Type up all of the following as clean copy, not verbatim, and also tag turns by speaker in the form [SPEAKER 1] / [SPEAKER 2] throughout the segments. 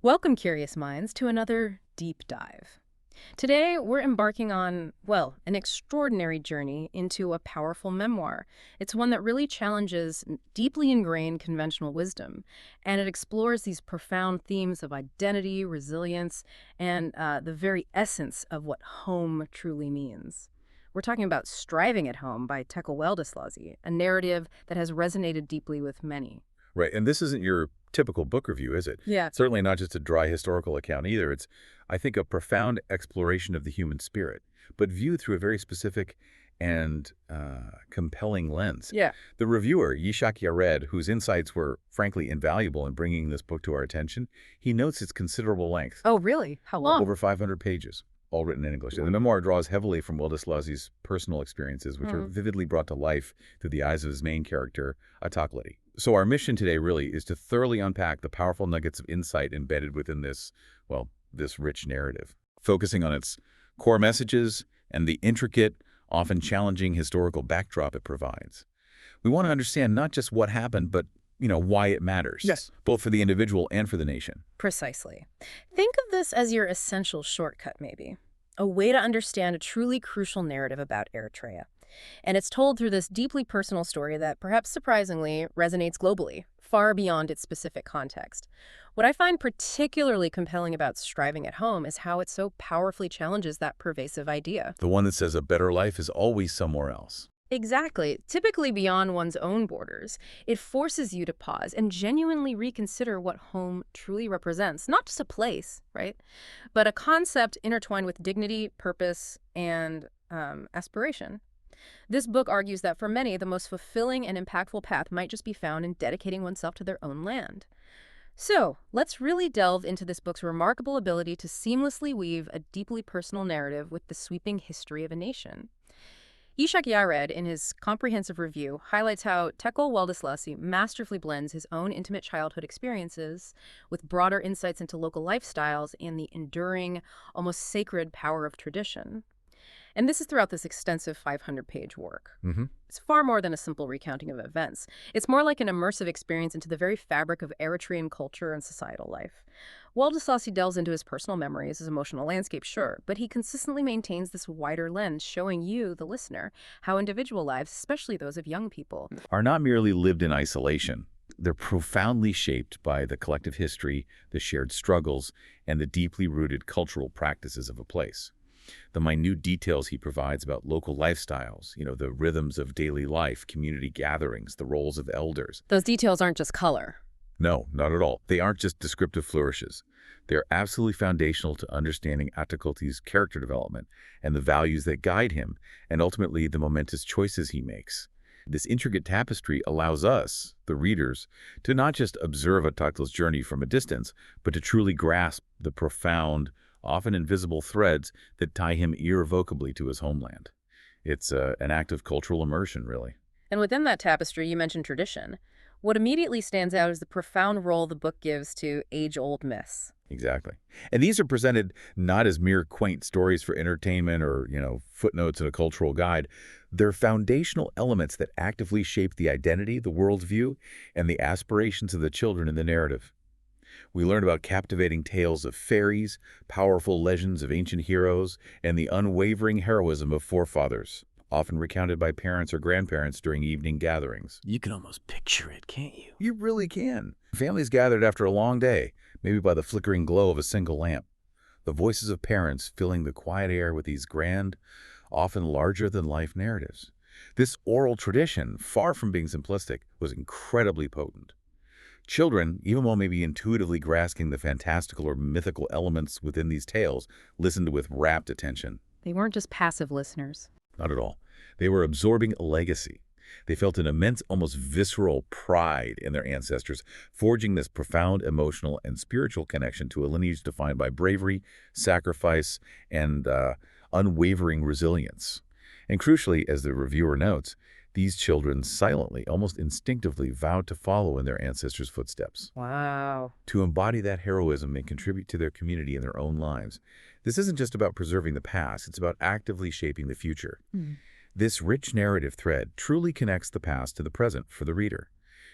[SPEAKER 1] Welcome, curious minds, to another deep dive. Today, we're embarking on, well, an extraordinary journey into a powerful memoir. It's one that really challenges deeply ingrained conventional wisdom, and it explores these profound themes of identity, resilience, and the very essence of what home truly means. We're talking about Striving at Home by Tekle Weldeslasie, a narrative that has resonated deeply with many.
[SPEAKER 2] Right, and this isn't your typical book review, is it?
[SPEAKER 1] Yeah.
[SPEAKER 2] Certainly not just a dry historical account either. It's, I think, a profound exploration of the human spirit, but viewed through a very specific and compelling lens.
[SPEAKER 1] Yeah.
[SPEAKER 2] The reviewer, Yishak Yared, whose insights were frankly invaluable in bringing this book to our attention, he notes its considerable length,
[SPEAKER 1] Oh, really? How long?
[SPEAKER 2] over 500 pages, all written in English. And the memoir draws heavily from Weldeslasie's personal experiences, which are vividly brought to life through the eyes of his main character, Ataklti. So our mission today really is to thoroughly unpack the powerful nuggets of insight embedded within this, well, this rich narrative, focusing on its core messages and the intricate, often challenging historical backdrop it provides. We want to understand not just what happened, but, why it matters.
[SPEAKER 1] Yes.
[SPEAKER 2] Both for the individual and for the nation.
[SPEAKER 1] Precisely. Think of this as your essential shortcut, maybe. A way to understand a truly crucial narrative about Eritrea. And it's told through this deeply personal story that, perhaps surprisingly, resonates globally, far beyond its specific context. What I find particularly compelling about Striving at Home is how it so powerfully challenges that pervasive idea.
[SPEAKER 2] The one that says a better life is always somewhere else.
[SPEAKER 1] Exactly. Typically beyond one's own borders, it forces you to pause and genuinely reconsider what home truly represents. Not just a place, right? But a concept intertwined with dignity, purpose, and aspiration. This book argues that for many, the most fulfilling and impactful path might just be found in dedicating oneself to their own land. So, let's really delve into this book's remarkable ability to seamlessly weave a deeply personal narrative with the sweeping history of a nation. Yishak Yared, in his comprehensive review, highlights how Tekle Weldeslasie masterfully blends his own intimate childhood experiences with broader insights into local lifestyles and the enduring, almost sacred power of tradition. And this is throughout this extensive 500-page work. It's far more than a simple recounting of events. It's more like an immersive experience into the very fabric of Eritrean culture and societal life. Weldeslasie delves into his personal memories, his emotional landscape, sure, but he consistently maintains this wider lens, showing you, the listener, how individual lives, especially those of young people,
[SPEAKER 2] Are not merely lived in isolation. They're profoundly shaped by the collective history, the shared struggles, and the deeply rooted cultural practices of a place. The minute details he provides about local lifestyles, the rhythms of daily life, community gatherings, the roles of elders.
[SPEAKER 1] Those details aren't just color.
[SPEAKER 2] No, not at all. They aren't just descriptive flourishes. They're absolutely foundational to understanding Ataklti's character development and the values that guide him, and ultimately the momentous choices he makes. This intricate tapestry allows us, the readers, to not just observe Ataklti's journey from a distance, but to truly grasp the profound, often invisible threads that tie him irrevocably to his homeland. It's an act of cultural immersion, really.
[SPEAKER 1] And within that tapestry, you mentioned tradition. What immediately stands out is the profound role the book gives to age-old myths.
[SPEAKER 2] Exactly. And these are presented not as mere quaint stories for entertainment or, footnotes in a cultural guide. They're foundational elements that actively shape the identity, the worldview, and the aspirations of the children in the narrative. We learn about captivating tales of fairies, powerful legends of ancient heroes, and the unwavering heroism of forefathers, often recounted by parents or grandparents during evening gatherings.
[SPEAKER 3] You can almost picture it, can't you?
[SPEAKER 2] You really can. Families gathered after a long day, maybe by the flickering glow of a single lamp. The voices of parents filling the quiet air with these grand, often larger-than-life narratives. This oral tradition, far from being simplistic, was incredibly potent. Children, even while maybe intuitively grasping the fantastical or mythical elements within these tales, listened with rapt attention.
[SPEAKER 1] They weren't just passive listeners.
[SPEAKER 2] Not at all. They were absorbing a legacy. They felt an immense, almost visceral pride in their ancestors, forging this profound emotional and spiritual connection to a lineage defined by bravery, sacrifice, and unwavering resilience. And crucially, as the reviewer notes, these children silently, almost instinctively, vowed to follow in their ancestors' footsteps.
[SPEAKER 1] Wow.
[SPEAKER 2] To embody that heroism and contribute to their community in their own lives. This isn't just about preserving the past, it's about actively shaping the future. This rich narrative thread truly connects the past to the present for the reader,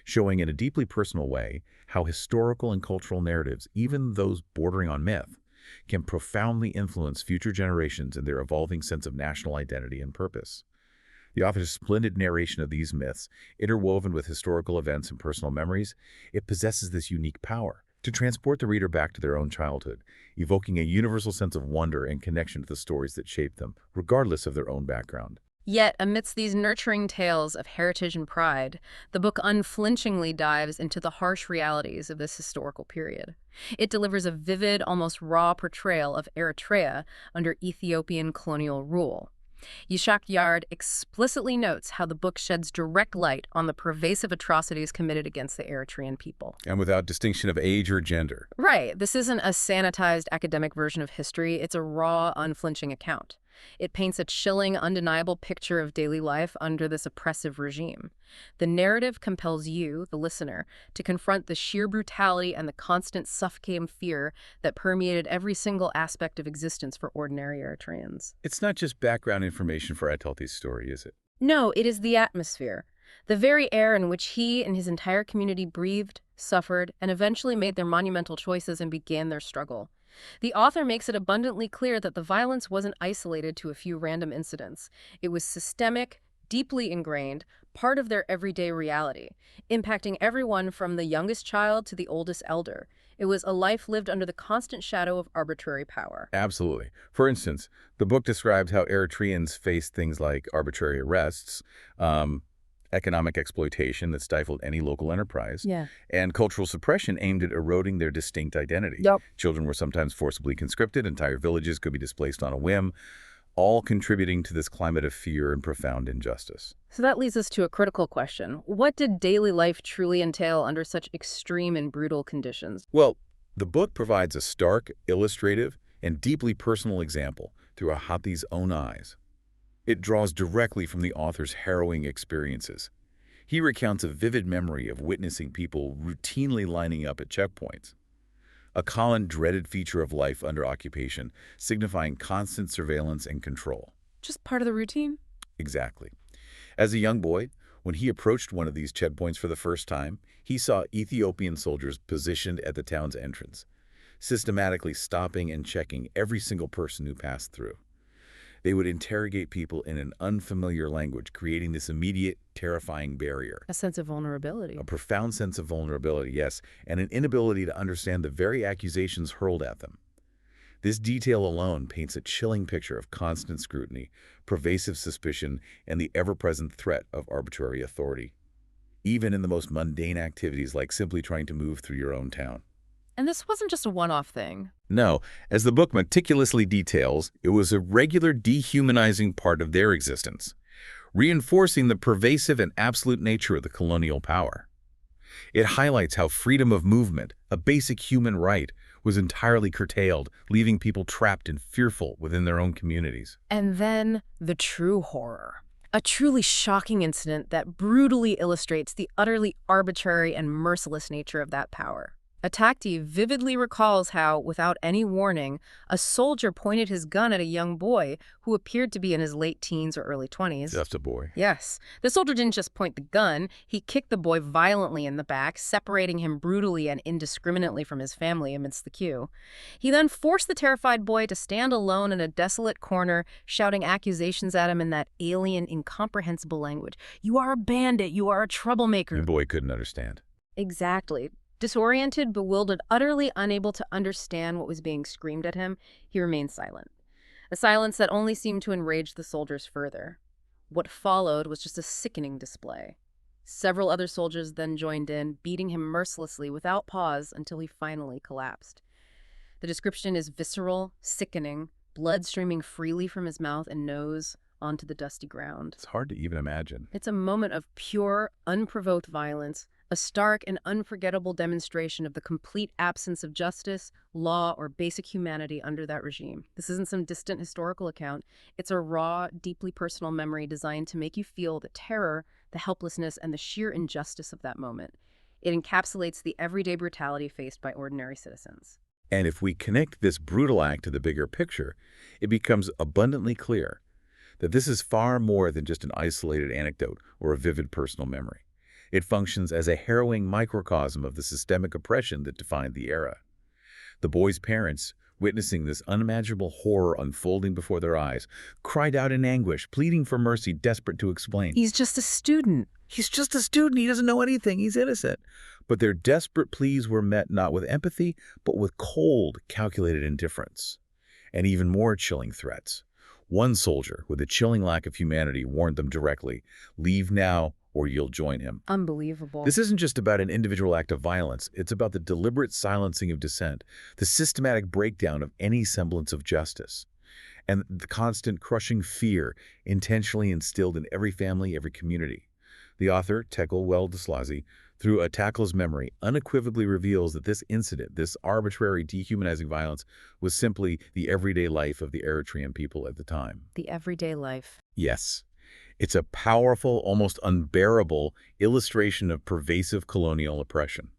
[SPEAKER 2] showing in a deeply personal way how historical and cultural narratives, even those bordering on myth, can profoundly influence future generations in their evolving sense of national identity and purpose. The author's splendid narration of these myths, interwoven with historical events and personal memories, it possesses this unique power to transport the reader back to their own childhood, evoking a universal sense of wonder and connection to the stories that shaped them, regardless of their own background.
[SPEAKER 1] Yet, amidst these nurturing tales of heritage and pride, the book unflinchingly dives into the harsh realities of this historical period. It delivers a vivid, almost raw portrayal of Eritrea under Ethiopian colonial rule. Yishak Yard explicitly notes how the book sheds direct light on the pervasive atrocities committed against the Eritrean people.
[SPEAKER 2] And without distinction of age or gender.
[SPEAKER 1] Right. This isn't a sanitized academic version of history. It's a raw, unflinching account. It paints a chilling, undeniable picture of daily life under this oppressive regime. The narrative compels you, the listener, to confront the sheer brutality and the constant suffocating fear that permeated every single aspect of existence for ordinary Eritreans.
[SPEAKER 2] It's not just background information for Ataklti's story, is it?
[SPEAKER 1] No, it is the atmosphere. The very air in which he and his entire community breathed, suffered, and eventually made their monumental choices and began their struggle. The author makes it abundantly clear that the violence wasn't isolated to a few random incidents. It was systemic, deeply ingrained, part of their everyday reality, impacting everyone from the youngest child to the oldest elder. It was a life lived under the constant shadow of arbitrary power.
[SPEAKER 2] Absolutely. For instance, the book describes how Eritreans faced things like arbitrary arrests, economic exploitation that stifled any local enterprise, and cultural suppression aimed at eroding their distinct identity.
[SPEAKER 1] Yep.
[SPEAKER 2] Children were sometimes forcibly conscripted, entire villages could be displaced on a whim, all contributing to this climate of fear and profound injustice.
[SPEAKER 1] So that leads us to a critical question. What did daily life truly entail under such extreme and brutal conditions?
[SPEAKER 2] Well, the book provides a stark, illustrative, and deeply personal example through Ahati's own eyes. It draws directly from the author's harrowing experiences. He recounts a vivid memory of witnessing people routinely lining up at checkpoints, a common dreaded feature of life under occupation, signifying constant surveillance and control.
[SPEAKER 1] Just part of the routine?
[SPEAKER 2] Exactly. As a young boy, when he approached one of these checkpoints for the first time, he saw Ethiopian soldiers positioned at the town's entrance, systematically stopping and checking every single person who passed through. They would interrogate people in an unfamiliar language, creating this immediate, terrifying barrier.
[SPEAKER 1] A sense of vulnerability.
[SPEAKER 2] A profound sense of vulnerability, yes, and an inability to understand the very accusations hurled at them. This detail alone paints a chilling picture of constant scrutiny, pervasive suspicion, and the ever-present threat of arbitrary authority, even in the most mundane activities like simply trying to move through your own town.
[SPEAKER 1] And this wasn't just a one-off thing.
[SPEAKER 2] No, as the book meticulously details, it was a regular dehumanizing part of their existence, reinforcing the pervasive and absolute nature of the colonial power. It highlights how freedom of movement, a basic human right, was entirely curtailed, leaving people trapped and fearful within their own communities.
[SPEAKER 1] And then the true horror. A truly shocking incident that brutally illustrates the utterly arbitrary and merciless nature of that power. Ataklti vividly recalls how, without any warning, a soldier pointed his gun at a young boy who appeared to be in his late teens or early 20s.
[SPEAKER 2] Just a boy.
[SPEAKER 1] Yes. The soldier didn't just point the gun, he kicked the boy violently in the back, separating him brutally and indiscriminately from his family amidst the queue. He then forced the terrified boy to stand alone in a desolate corner, shouting accusations at him in that alien, incomprehensible language. "You are a bandit, you are a troublemaker."
[SPEAKER 2] The boy couldn't understand.
[SPEAKER 1] Exactly. Disoriented, bewildered, utterly unable to understand what was being screamed at him, he remained silent. A silence that only seemed to enrage the soldiers further. What followed was just a sickening display. Several other soldiers then joined in, beating him mercilessly without pause until he finally collapsed. The description is visceral, sickening, blood streaming freely from his mouth and nose onto the dusty ground.
[SPEAKER 2] It's hard to even imagine.
[SPEAKER 1] It's a moment of pure, unprovoked violence, a stark and unforgettable demonstration of the complete absence of justice, law, or basic humanity under that regime. This isn't some distant historical account. It's a raw, deeply personal memory designed to make you feel the terror, the helplessness, and the sheer injustice of that moment. It encapsulates the everyday brutality faced by ordinary citizens.
[SPEAKER 2] And if we connect this brutal act to the bigger picture, it becomes abundantly clear that this is far more than just an isolated anecdote or a vivid personal memory. It functions as a harrowing microcosm of the systemic oppression that defined the era. The boy's parents, witnessing this unimaginable horror unfolding before their eyes, cried out in anguish, pleading for mercy, desperate to explain.
[SPEAKER 1] He's just a student.
[SPEAKER 2] He's just a student. He doesn't know anything. He's innocent. But their desperate pleas were met not with empathy, but with cold, calculated indifference. And even more chilling threats. One soldier, with a chilling lack of humanity, warned them directly, "Leave now, or you'll join him."
[SPEAKER 1] Unbelievable.
[SPEAKER 2] This isn't just about an individual act of violence. It's about the deliberate silencing of dissent, the systematic breakdown of any semblance of justice, and the constant crushing fear intentionally instilled in every family, every community. The author, Tekle Weldeslasie, through Ataklti's memory, unequivocally reveals that this incident, this arbitrary, dehumanizing violence, was simply the everyday life of the Eritrean people at the time.
[SPEAKER 1] The everyday life.
[SPEAKER 2] Yes. It's a powerful, almost unbearable illustration of pervasive colonial oppression,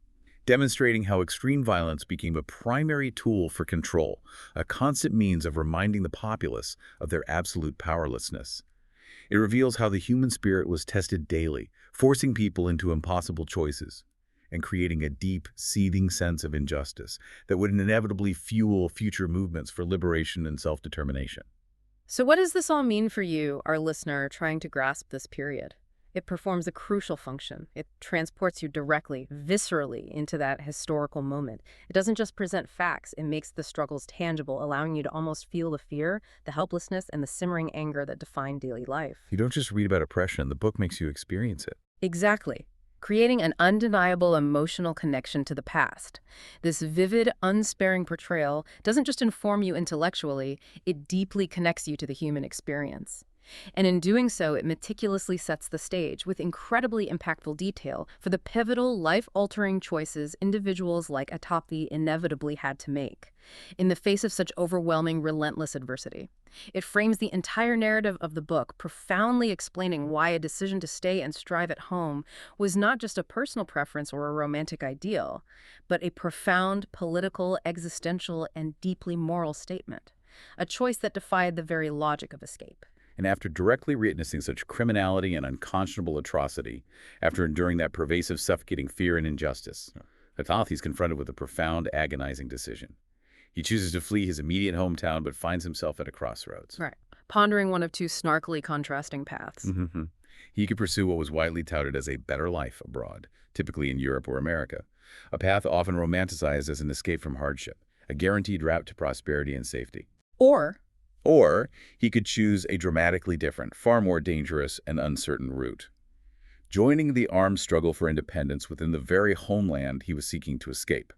[SPEAKER 2] demonstrating how extreme violence became a primary tool for control, a constant means of reminding the populace of their absolute powerlessness. It reveals how the human spirit was tested daily, forcing people into impossible choices and creating a deep, seething sense of injustice that would inevitably fuel future movements for liberation and self-determination.
[SPEAKER 1] So what does this all mean for you, our listener, trying to grasp this period? It performs a crucial function. It transports you directly, viscerally, into that historical moment. It doesn't just present facts, it makes the struggles tangible, allowing you to almost feel the fear, the helplessness, and the simmering anger that define daily life.
[SPEAKER 2] You don't just read about oppression, the book makes you experience it.
[SPEAKER 1] Exactly. Creating an undeniable emotional connection to the past. This vivid, unsparing portrayal doesn't just inform you intellectually, it deeply connects you to the human experience. And in doing so, it meticulously sets the stage with incredibly impactful detail for the pivotal, life-altering choices individuals like Ataklti inevitably had to make in the face of such overwhelming, relentless adversity. It frames the entire narrative of the book, profoundly explaining why a decision to stay and strive at home was not just a personal preference or a romantic ideal, but a profound political, existential, and deeply moral statement, a choice that defied the very logic of escape.
[SPEAKER 2] And after directly witnessing such criminality and unconscionable atrocity, after enduring that pervasive, suffocating fear and injustice, Ataklti is confronted with a profound, agonizing decision. He chooses to flee his immediate hometown, but finds himself at a crossroads.
[SPEAKER 1] Right. Pondering one of two snarkily contrasting paths.
[SPEAKER 2] He could pursue what was widely touted as a better life abroad, typically in Europe or America, a path often romanticized as an escape from hardship, a guaranteed route to prosperity and safety. Or he could choose a dramatically different, far more dangerous and uncertain route, joining the armed struggle for independence within the very homeland he was seeking to escape.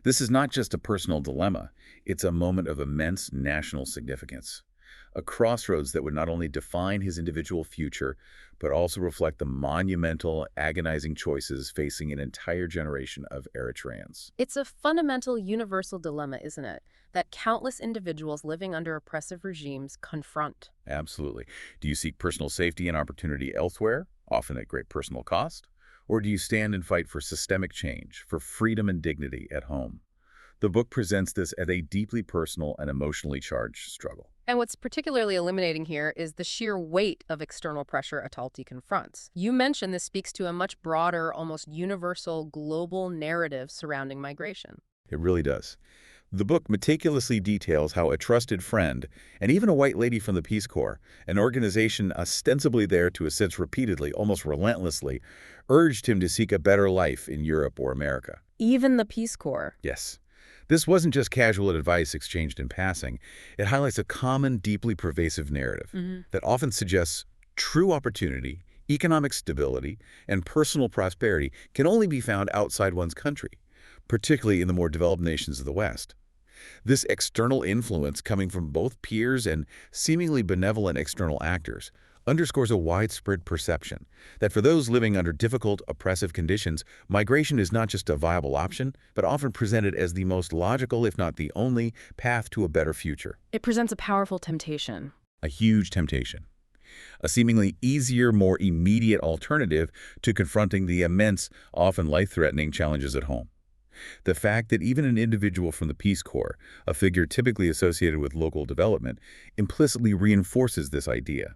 [SPEAKER 2] This is not just a personal dilemma, it's a moment of immense national significance, a crossroads that would not only define his individual future, but also reflect the monumental, agonizing choices facing an entire generation of Eritreans.
[SPEAKER 1] It's a fundamental universal dilemma, isn't it, that countless individuals living under oppressive regimes confront.
[SPEAKER 2] Absolutely. Do you seek personal safety and opportunity elsewhere, often at great personal cost? Or do you stand and fight for systemic change, for freedom and dignity at home? The book presents this as a deeply personal and emotionally charged struggle.
[SPEAKER 1] And what's particularly illuminating here is the sheer weight of external pressure Ataklti confronts. You mentioned this speaks to a much broader, almost universal, global narrative surrounding migration.
[SPEAKER 2] It really does. The book meticulously details how a trusted friend, and even a white lady from the Peace Corps, an organization ostensibly there to assist repeatedly, almost relentlessly, urged him to seek a better life in Europe or America.
[SPEAKER 1] Even the Peace Corps.
[SPEAKER 2] Yes. This wasn't just casual advice exchanged in passing. It highlights a common, deeply pervasive narrative that often suggests true opportunity, economic stability, and personal prosperity can only be found outside one's country, particularly in the more developed nations of the West. This external influence coming from both peers and seemingly benevolent external actors underscores a widespread perception that for those living under difficult, oppressive conditions, migration is not just a viable option, but often presented as the most logical, if not the only, path to a better future.
[SPEAKER 1] It presents a powerful temptation.
[SPEAKER 2] A huge temptation. A seemingly easier, more immediate alternative to confronting the immense, often life-threatening challenges at home. The fact that even an individual from the Peace Corps, a figure typically associated with local development, implicitly reinforces this idea.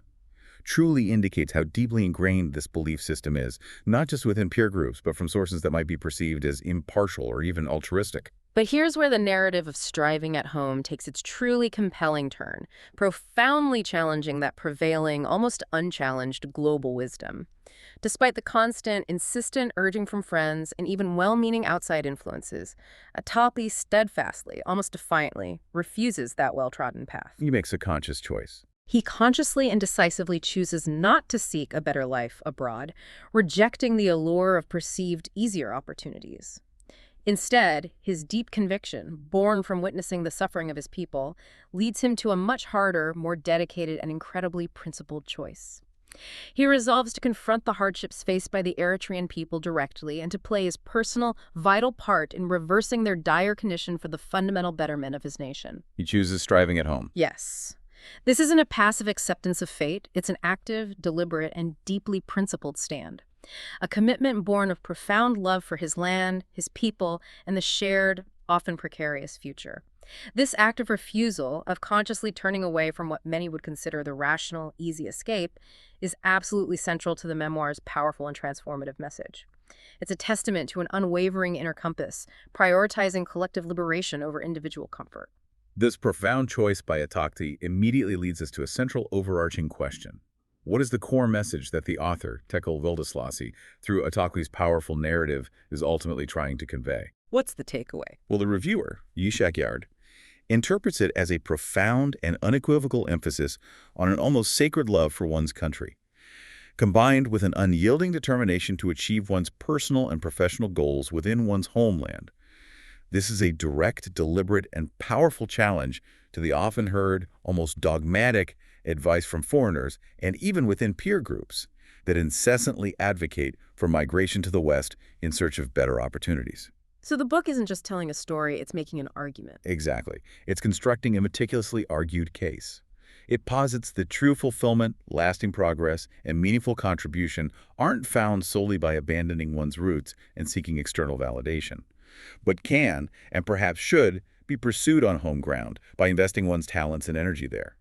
[SPEAKER 2] truly indicates how deeply ingrained this belief system is, not just within peer groups, but from sources that might be perceived as impartial or even altruistic.
[SPEAKER 1] But here's where the narrative of striving at home takes its truly compelling turn, profoundly challenging that prevailing, almost unchallenged global wisdom. Despite the constant, insistent urging from friends and even well-meaning outside influences, Ataklti steadfastly, almost defiantly, refuses that well-trodden path.
[SPEAKER 2] He makes a conscious choice.
[SPEAKER 1] He consciously and decisively chooses not to seek a better life abroad, rejecting the allure of perceived easier opportunities. Instead, his deep conviction, born from witnessing the suffering of his people, leads him to a much harder, more dedicated, and incredibly principled choice. He resolves to confront the hardships faced by the Eritrean people directly and to play his personal, vital part in reversing their dire condition for the fundamental betterment of his nation.
[SPEAKER 2] He chooses striving at home.
[SPEAKER 1] Yes. This isn't a passive acceptance of fate. It's an active, deliberate, and deeply principled stand. A commitment born of profound love for his land, his people, and the shared, often precarious future. This act of refusal, of consciously turning away from what many would consider the rational, easy escape, is absolutely central to the memoir's powerful and transformative message. It's a testament to an unwavering inner compass, prioritizing collective liberation over individual comfort.
[SPEAKER 2] This profound choice by Ataklti immediately leads us to a central overarching question. What is the core message that the author, Tekle Weldeslasie, through Ataklti's powerful narrative, is ultimately trying to convey?
[SPEAKER 1] What's the takeaway?
[SPEAKER 2] Well, the reviewer, Yishak Yard, interprets it as a profound and unequivocal emphasis on an almost sacred love for one's country, combined with an unyielding determination to achieve one's personal and professional goals within one's homeland. This is a direct, deliberate, and powerful challenge to the often heard, almost dogmatic advice from foreigners and even within peer groups that incessantly advocate for migration to the West in search of better opportunities.
[SPEAKER 1] So the book isn't just telling a story, it's making an argument.
[SPEAKER 2] Exactly. It's constructing a meticulously argued case. It posits that true fulfillment, lasting progress, and meaningful contribution aren't found solely by abandoning one's roots and seeking external validation, but can, and perhaps should, be pursued on home ground by investing one's talents and energy there.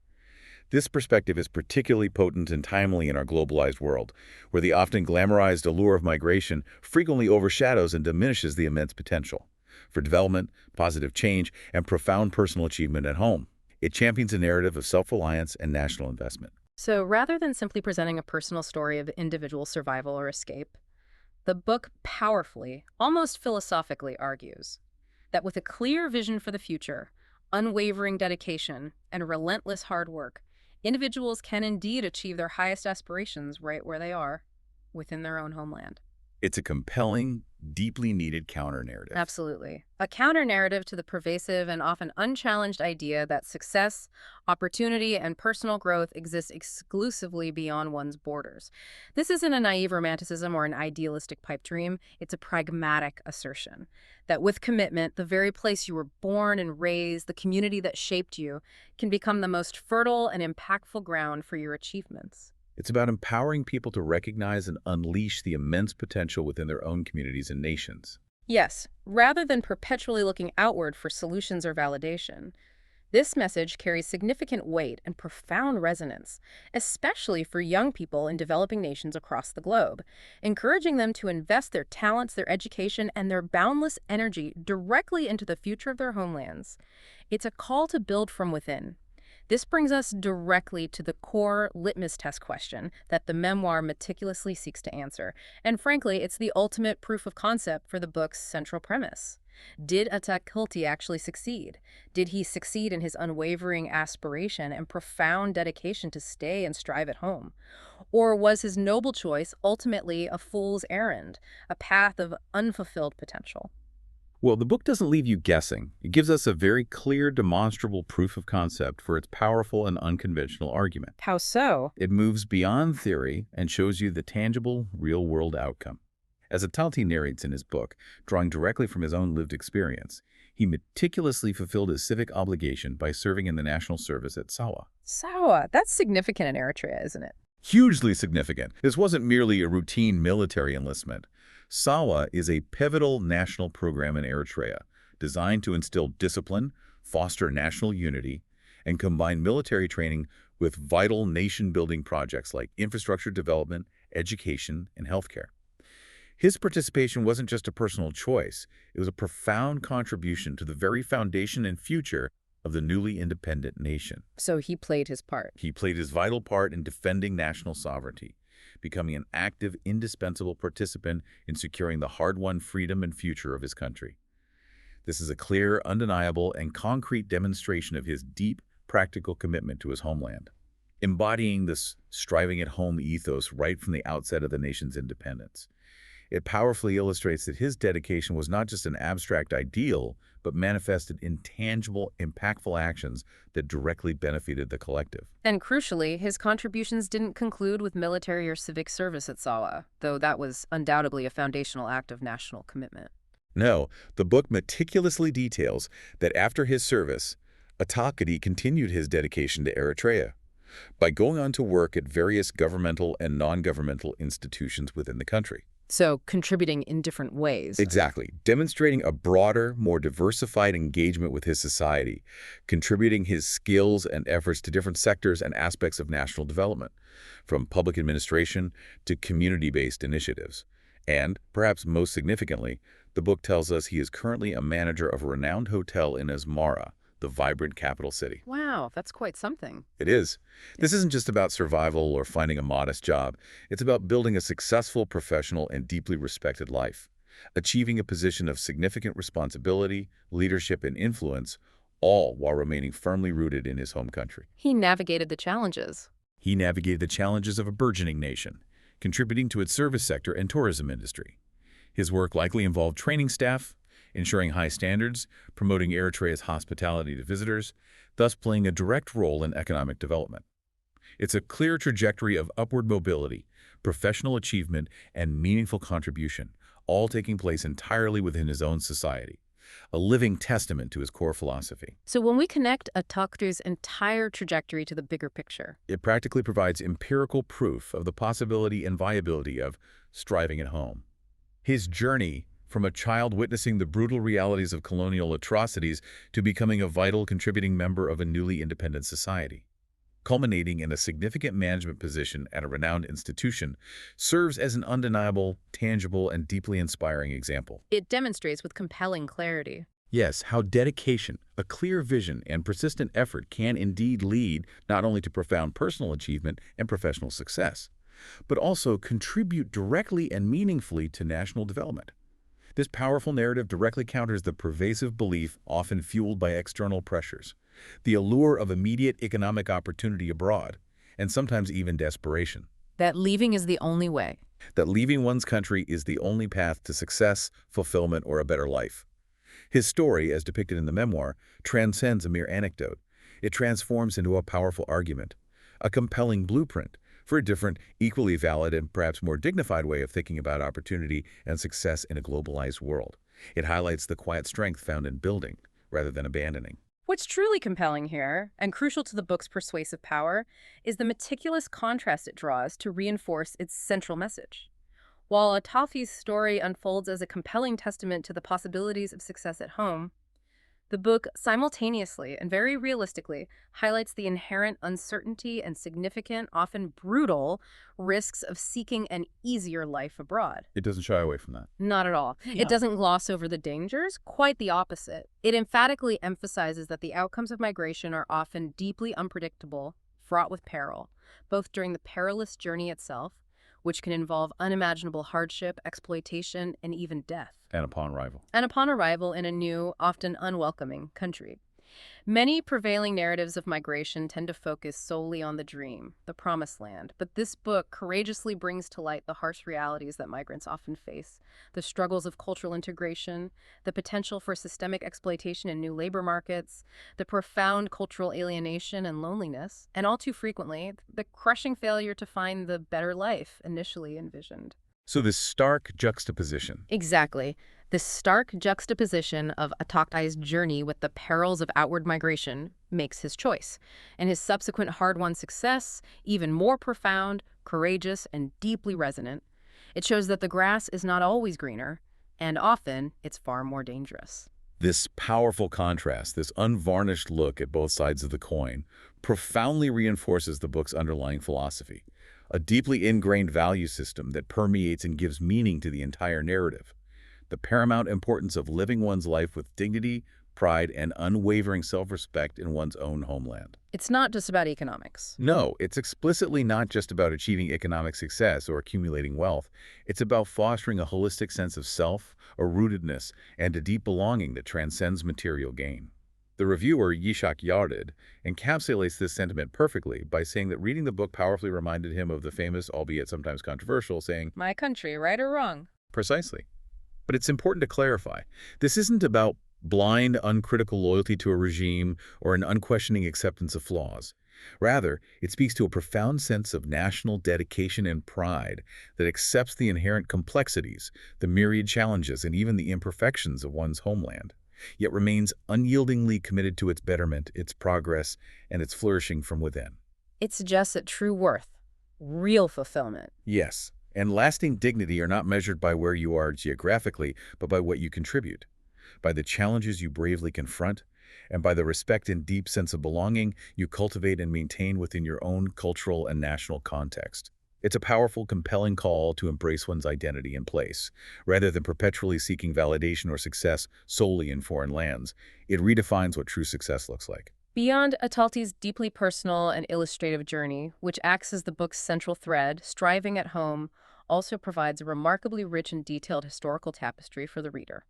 [SPEAKER 2] This perspective is particularly potent and timely in our globalized world, where the often glamorized allure of migration frequently overshadows and diminishes the immense potential for development, positive change, and profound personal achievement at home. It champions a narrative of self-reliance and national investment.
[SPEAKER 1] So rather than simply presenting a personal story of individual survival or escape, the book powerfully, almost philosophically argues that with a clear vision for the future, unwavering dedication, and relentless hard work, individuals can indeed achieve their highest aspirations right where they are, within their own homeland.
[SPEAKER 2] It's a compelling, deeply needed counter-narrative.
[SPEAKER 1] Absolutely. A counter-narrative to the pervasive and often unchallenged idea that success, opportunity, and personal growth exist exclusively beyond one's borders. This isn't a naive romanticism or an idealistic pipe dream. It's a pragmatic assertion that with commitment, the very place you were born and raised, the community that shaped you, can become the most fertile and impactful ground for your achievements.
[SPEAKER 2] It's about empowering people to recognize and unleash the immense potential within their own communities and nations.
[SPEAKER 1] Yes, rather than perpetually looking outward for solutions or validation, this message carries significant weight and profound resonance, especially for young people in developing nations across the globe, encouraging them to invest their talents, their education, and their boundless energy directly into the future of their homelands. It's a call to build from within. This brings us directly to the core litmus test question that the memoir meticulously seeks to answer. And frankly, it's the ultimate proof of concept for the book's central premise. Did Ataklti actually succeed? Did he succeed in his unwavering aspiration and profound dedication to stay and strive at home? Or was his noble choice ultimately a fool's errand, a path of unfulfilled potential?
[SPEAKER 2] Well, the book doesn't leave you guessing. It gives us a very clear, demonstrable proof of concept for its powerful and unconventional argument.
[SPEAKER 1] How so?
[SPEAKER 2] It moves beyond theory and shows you the tangible, real-world outcome. As Ataklti narrates in his book, drawing directly from his own lived experience, he meticulously fulfilled his civic obligation by serving in the national service at Sawa.
[SPEAKER 1] Sawa, that's significant in Eritrea, isn't it?
[SPEAKER 2] Hugely significant. This wasn't merely a routine military enlistment. Sawa is a pivotal national program in Eritrea designed to instill discipline, foster national unity, and combine military training with vital nation-building projects like infrastructure development, education, and healthcare. His participation wasn't just a personal choice, it was a profound contribution to the very foundation and future of the newly independent nation.
[SPEAKER 1] So he played his part.
[SPEAKER 2] He played his vital part in defending national sovereignty, becoming an active, indispensable participant in securing the hard-won freedom and future of his country. This is a clear, undeniable, and concrete demonstration of his deep, practical commitment to his homeland, embodying this striving-at-home ethos right from the outset of the nation's independence. It powerfully illustrates that his dedication was not just an abstract ideal, but manifested in tangible, impactful actions that directly benefited the collective.
[SPEAKER 1] And crucially, his contributions didn't conclude with military or civic service at Sawa, though that was undoubtedly a foundational act of national commitment.
[SPEAKER 2] No, the book meticulously details that after his service, Ataklti continued his dedication to Eritrea by going on to work at various governmental and non-governmental institutions within the country.
[SPEAKER 1] So contributing in different ways.
[SPEAKER 2] Exactly, demonstrating a broader, more diversified engagement with his society, contributing his skills and efforts to different sectors and aspects of national development, from public administration to community-based initiatives. And, perhaps most significantly, the book tells us he is currently a manager of a renowned hotel in Asmara, the vibrant capital city.
[SPEAKER 1] Wow, that's quite something.
[SPEAKER 2] It is. This isn't just about survival or finding a modest job. It's about building a successful, professional, and deeply respected life, achieving a position of significant responsibility, leadership, and influence, all while remaining firmly rooted in his home country.
[SPEAKER 1] He navigated the challenges.
[SPEAKER 2] He navigated the challenges of a burgeoning nation, contributing to its service sector and tourism industry. His work likely involved training staff, ensuring high standards, promoting Eritrea's hospitality to visitors, thus playing a direct role in economic development. It's a clear trajectory of upward mobility, professional achievement, and meaningful contribution, all taking place entirely within his own society, a living testament to his core philosophy.
[SPEAKER 1] So when we connect Ataklti's entire trajectory to the bigger picture,
[SPEAKER 2] It practically provides empirical proof of the possibility and viability of striving at home. His journey from a child witnessing the brutal realities of colonial atrocities to becoming a vital contributing member of a newly independent society, culminating in a significant management position at a renowned institution, serves as an undeniable, tangible, and deeply inspiring example.
[SPEAKER 1] it demonstrates with compelling clarity.
[SPEAKER 2] Yes, how dedication, a clear vision, and persistent effort can indeed lead not only to profound personal achievement and professional success, but also contribute directly and meaningfully to national development. This powerful narrative directly counters the pervasive belief, often fueled by external pressures, the allure of immediate economic opportunity abroad, and sometimes even desperation,
[SPEAKER 1] That leaving is the only way.
[SPEAKER 2] that leaving one's country is the only path to success, fulfillment, or a better life. His story, as depicted in the memoir, transcends a mere anecdote. It transforms into a powerful argument, a compelling blueprint for a different, equally valid, and perhaps more dignified way of thinking about opportunity and success in a globalized world. It highlights the quiet strength found in building rather than abandoning.
[SPEAKER 1] What's truly compelling here, and crucial to the book's persuasive power, is the meticulous contrast it draws to reinforce its central message. While Ataklti's story unfolds as a compelling testament to the possibilities of success at home, the book simultaneously and very realistically highlights the inherent uncertainty and significant, often brutal, risks of seeking an easier life abroad.
[SPEAKER 2] It doesn't shy away from that.
[SPEAKER 1] Not at all. It doesn't gloss over the dangers, quite the opposite. It emphatically emphasizes that the outcomes of migration are often deeply unpredictable, fraught with peril, both during the perilous journey itself, which can involve unimaginable hardship, exploitation, and even death,
[SPEAKER 2] And upon arrival.
[SPEAKER 1] and upon arrival in a new, often unwelcoming country. Many prevailing narratives of migration tend to focus solely on the dream, the promised land, but this book courageously brings to light the harsh realities that migrants often face, the struggles of cultural integration, the potential for systemic exploitation in new labor markets, the profound cultural alienation and loneliness, and all too frequently, the crushing failure to find the better life initially envisioned.
[SPEAKER 2] So this stark juxtaposition.
[SPEAKER 1] Exactly. This stark juxtaposition of Ataklti's journey with the perils of outward migration makes his choice, and his subsequent hard-won success even more profound, courageous, and deeply resonant. It shows that the grass is not always greener, and often it's far more dangerous.
[SPEAKER 2] This powerful contrast, this unvarnished look at both sides of the coin, profoundly reinforces the book's underlying philosophy, a deeply ingrained value system that permeates and gives meaning to the entire narrative. The paramount importance of living one's life with dignity, pride, and unwavering self-respect in one's own homeland.
[SPEAKER 1] It's not just about economics.
[SPEAKER 2] No, it's explicitly not just about achieving economic success or accumulating wealth. It's about fostering a holistic sense of self, a rootedness, and a deep belonging that transcends material gain. The reviewer, Yishak Yarded, encapsulates this sentiment perfectly by saying that reading the book powerfully reminded him of the famous, albeit sometimes controversial, saying,
[SPEAKER 1] My country, right or wrong?
[SPEAKER 2] Precisely. But it's important to clarify. This isn't about blind, uncritical loyalty to a regime or an unquestioning acceptance of flaws. Rather, it speaks to a profound sense of national dedication and pride that accepts the inherent complexities, the myriad challenges, and even the imperfections of one's homeland, yet remains unyieldingly committed to its betterment, its progress, and its flourishing from within.
[SPEAKER 1] It suggests that true worth, real fulfillment.
[SPEAKER 2] Yes, and lasting dignity are not measured by where you are geographically, but by what you contribute, by the challenges you bravely confront, and by the respect and deep sense of belonging you cultivate and maintain within your own cultural and national context. It's a powerful, compelling call to embrace one's identity and place. Rather than perpetually seeking validation or success solely in foreign lands, it redefines what true success looks like.
[SPEAKER 1] Beyond Ataklti's deeply personal and illustrative journey, which acts as the book's central thread, Striving at Home also provides a remarkably rich and detailed historical tapestry for the reader.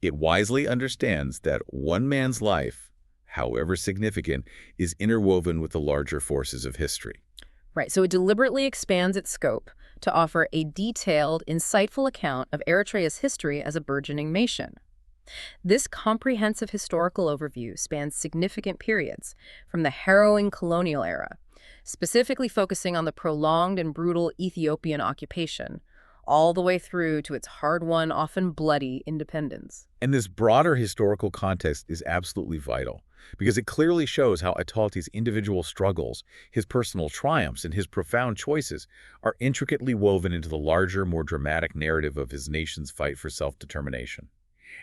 [SPEAKER 2] It wisely understands that one man's life, however significant, is interwoven with the larger forces of history.
[SPEAKER 1] Right, so it deliberately expands its scope to offer a detailed, insightful account of Eritrea's history as a burgeoning nation. This comprehensive historical overview spans significant periods, from the harrowing colonial era, specifically focusing on the prolonged and brutal Ethiopian occupation, all the way through to its hard-won, often bloody independence.
[SPEAKER 2] And this broader historical context is absolutely vital, because it clearly shows how Ataklti's individual struggles, his personal triumphs, and his profound choices are intricately woven into the larger, more dramatic narrative of his nation's fight for self-determination,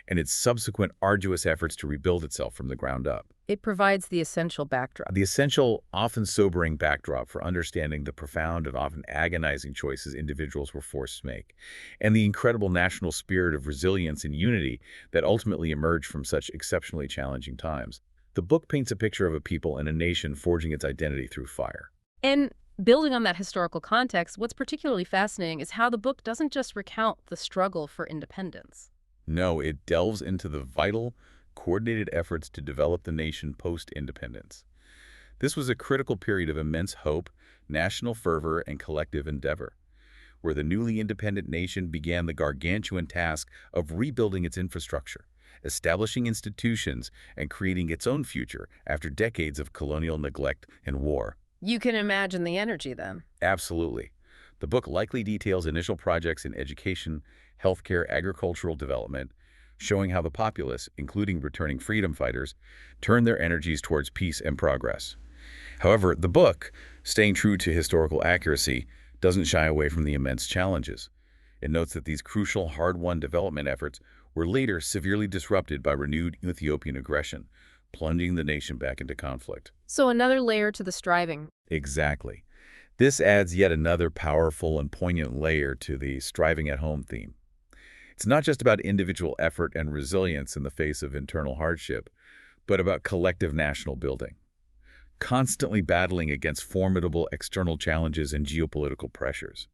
[SPEAKER 2] and its subsequent arduous efforts to rebuild itself from the ground up.
[SPEAKER 1] It provides the essential backdrop.
[SPEAKER 2] The essential, often sobering backdrop for understanding the profound and often agonizing choices individuals were forced to make, and the incredible national spirit of resilience and unity that ultimately emerged from such exceptionally challenging times. The book paints a picture of a people and a nation forging its identity through fire.
[SPEAKER 1] And building on that historical context, what's particularly fascinating is how the book doesn't just recount the struggle for independence.
[SPEAKER 2] No, it delves into the vital, coordinated efforts to develop the nation post-independence. This was a critical period of immense hope, national fervor, and collective endeavor, where the newly independent nation began the gargantuan task of rebuilding its infrastructure, establishing institutions, and creating its own future after decades of colonial neglect and war.
[SPEAKER 1] You can imagine the energy then.
[SPEAKER 2] Absolutely. The book likely details initial projects in education, healthcare, agricultural development, showing how the populace, including returning freedom fighters, turned their energies towards peace and progress. However, the book, staying true to historical accuracy, doesn't shy away from the immense challenges. It notes that these crucial, hard-won development efforts were later severely disrupted by renewed Ethiopian aggression, plunging the nation back into conflict.
[SPEAKER 1] So another layer to the striving.
[SPEAKER 2] Exactly. This adds yet another powerful and poignant layer to the striving at home theme. It's not just about individual effort and resilience in the face of internal hardship, but about collective national building, constantly battling against formidable external challenges and geopolitical pressures.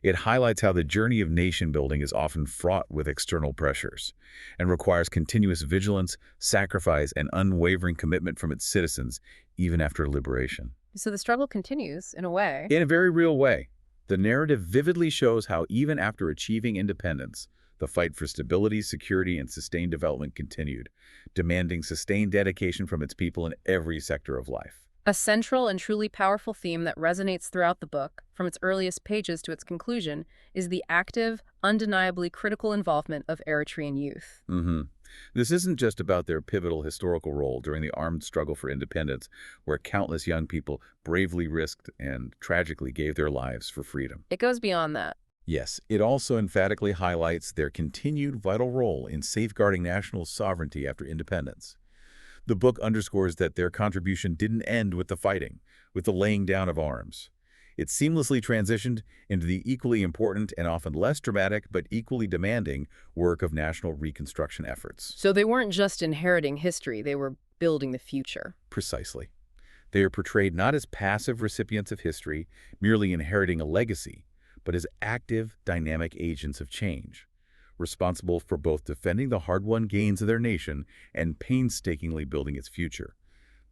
[SPEAKER 2] It highlights how the journey of nation building is often fraught with external pressures and requires continuous vigilance, sacrifice, and unwavering commitment from its citizens, even after liberation.
[SPEAKER 1] So the struggle continues, in a way.
[SPEAKER 2] In a very real way. The narrative vividly shows how even after achieving independence, the fight for stability, security, and sustained development continued, demanding sustained dedication from its people in every sector of life.
[SPEAKER 1] A central and truly powerful theme that resonates throughout the book, from its earliest pages to its conclusion, is the active, undeniably critical involvement of Eritrean youth.
[SPEAKER 2] This isn't just about their pivotal historical role during the armed struggle for independence, where countless young people bravely risked and tragically gave their lives for freedom.
[SPEAKER 1] It goes beyond that.
[SPEAKER 2] Yes, it also emphatically highlights their continued vital role in safeguarding national sovereignty after independence. The book underscores that their contribution didn't end with the fighting, with the laying down of arms. It seamlessly transitioned into the equally important and often less dramatic but equally demanding work of national reconstruction efforts.
[SPEAKER 1] So they weren't just inheriting history, they were building the future.
[SPEAKER 2] Precisely. They are portrayed not as passive recipients of history, merely inheriting a legacy, but as active, dynamic agents of change, responsible for both defending the hard-won gains of their nation and painstakingly building its future.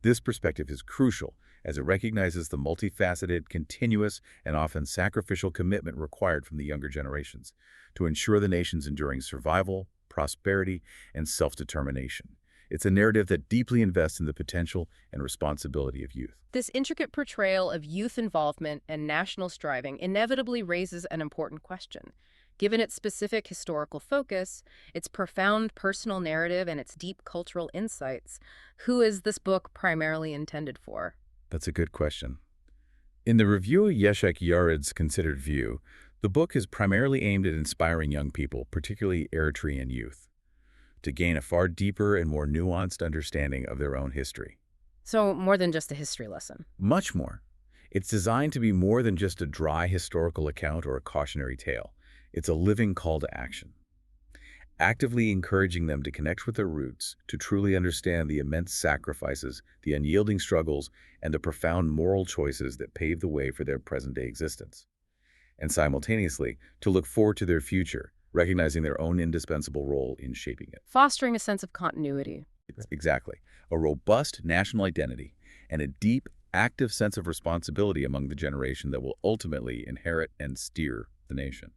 [SPEAKER 2] This perspective is crucial as it recognizes the multifaceted, continuous, and often sacrificial commitment required from the younger generations to ensure the nation's enduring survival, prosperity, and self-determination. It's a narrative that deeply invests in the potential and responsibility of youth.
[SPEAKER 1] This intricate portrayal of youth involvement and national striving inevitably raises an important question. Given its specific historical focus, its profound personal narrative, and its deep cultural insights, who is this book primarily intended for?
[SPEAKER 2] That's a good question. In the review Yeshek Yared's considered view, the book is primarily aimed at inspiring young people, particularly Eritrean youth, to gain a far deeper and more nuanced understanding of their own history.
[SPEAKER 1] So more than just a history lesson.
[SPEAKER 2] Much more. It's designed to be more than just a dry historical account or a cautionary tale. It's a living call to action, actively encouraging them to connect with their roots, to truly understand the immense sacrifices, the unyielding struggles, and the profound moral choices that pave the way for their present-day existence, and simultaneously to look forward to their future, recognizing their own indispensable role in shaping it.
[SPEAKER 1] Fostering a sense of continuity.
[SPEAKER 2] Exactly. A robust national identity and a deep, active sense of responsibility among the generation that will ultimately inherit and steer the nation.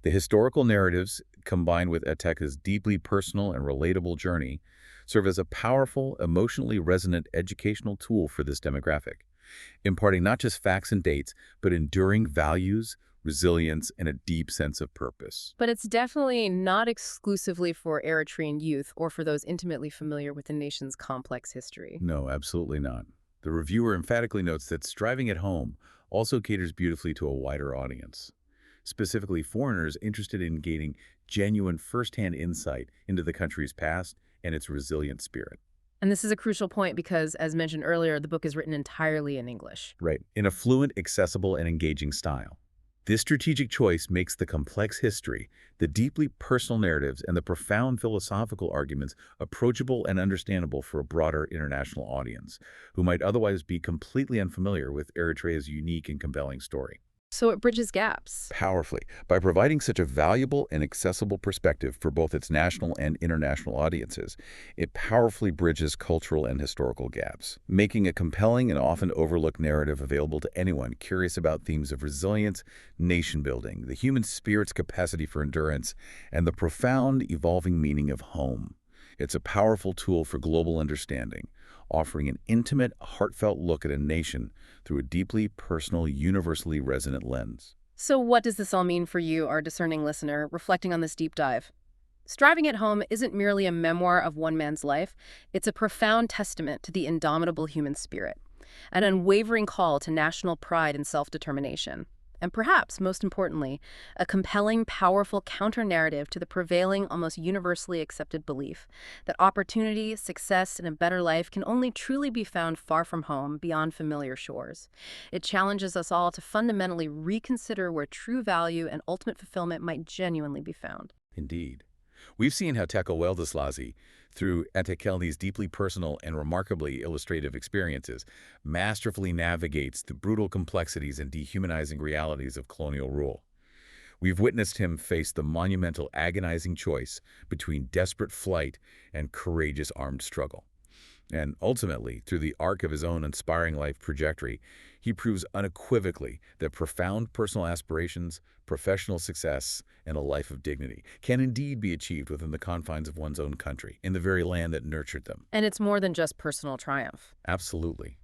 [SPEAKER 2] The historical narratives, combined with Atekle's deeply personal and relatable journey, serve as a powerful, emotionally resonant educational tool for this demographic, imparting not just facts and dates, but enduring values, resilience, and a deep sense of purpose.
[SPEAKER 1] But it's definitely not exclusively for Eritrean youth or for those intimately familiar with the nation's complex history.
[SPEAKER 2] No, absolutely not. The reviewer emphatically notes that Striving at Home also caters beautifully to a wider audience, specifically foreigners interested in gaining genuine first-hand insight into the country's past and its resilient spirit.
[SPEAKER 1] And this is a crucial point because, as mentioned earlier, the book is written entirely in English.
[SPEAKER 2] Right, in a fluent, accessible, and engaging style. This strategic choice makes the complex history, the deeply personal narratives, and the profound philosophical arguments approachable and understandable for a broader international audience, who might otherwise be completely unfamiliar with Eritrea's unique and compelling story.
[SPEAKER 1] So it bridges gaps.
[SPEAKER 2] Powerfully, by providing such a valuable and accessible perspective for both its national and international audiences, it powerfully bridges cultural and historical gaps, making a compelling and often overlooked narrative available to anyone curious about themes of resilience, nation-building, the human spirit's capacity for endurance, and the profound, evolving meaning of home. It's a powerful tool for global understanding, offering an intimate, heartfelt look at a nation through a deeply personal, universally resonant lens.
[SPEAKER 1] So what does this all mean for you, our discerning listener, reflecting on this deep dive? Striving at Home isn't merely a memoir of one man's life. It's a profound testament to the indomitable human spirit, an unwavering call to national pride and self-determination. And perhaps, most importantly, a compelling, powerful counter-narrative to the prevailing, almost universally accepted belief that opportunity, success, and a better life can only truly be found far from home, beyond familiar shores. It challenges us all to fundamentally reconsider where true value and ultimate fulfillment might genuinely be found.
[SPEAKER 2] Indeed. We've seen how Tekle Weldeslasie, through Ataklti's deeply personal and remarkably illustrative experiences, masterfully navigates the brutal complexities and dehumanizing realities of colonial rule. We've witnessed him face the monumental, agonizing choice between desperate flight and courageous armed struggle. And ultimately, through the arc of his own inspiring life trajectory, he proves unequivocally that profound personal aspirations, professional success, and a life of dignity can indeed be achieved within the confines of one's own country, in the very land that nurtured them.
[SPEAKER 1] And it's more than just personal triumph.
[SPEAKER 2] Absolutely.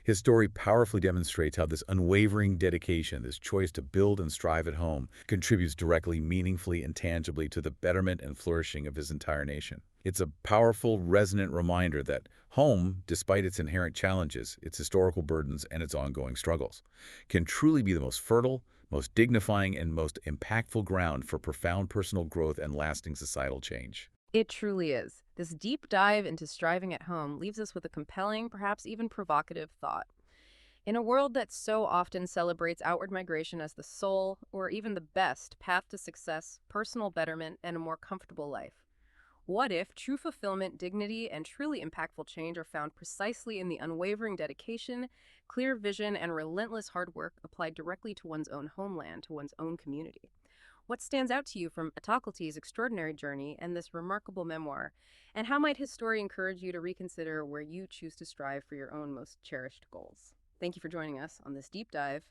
[SPEAKER 2] His story powerfully demonstrates how this unwavering dedication, this choice to build and strive at home, contributes directly, meaningfully, and tangibly to the betterment and flourishing of his entire nation. It's a powerful, resonant reminder that home, despite its inherent challenges, its historical burdens, and its ongoing struggles, can truly be the most fertile, most dignifying and most impactful ground for profound personal growth and lasting societal change.
[SPEAKER 1] It truly is. This deep dive into striving at home leaves us with a compelling, perhaps even provocative thought. In a world that so often celebrates outward migration as the sole, or even the best, path to success, personal betterment, and a more comfortable life, what if true fulfillment, dignity, and truly impactful change are found precisely in the unwavering dedication, clear vision, and relentless hard work applied directly to one's own homeland, to one's own community? What stands out to you from Ataklti's extraordinary journey and this remarkable memoir? And how might his story encourage you to reconsider where you choose to strive for your own most cherished goals? Thank you for joining us on this deep dive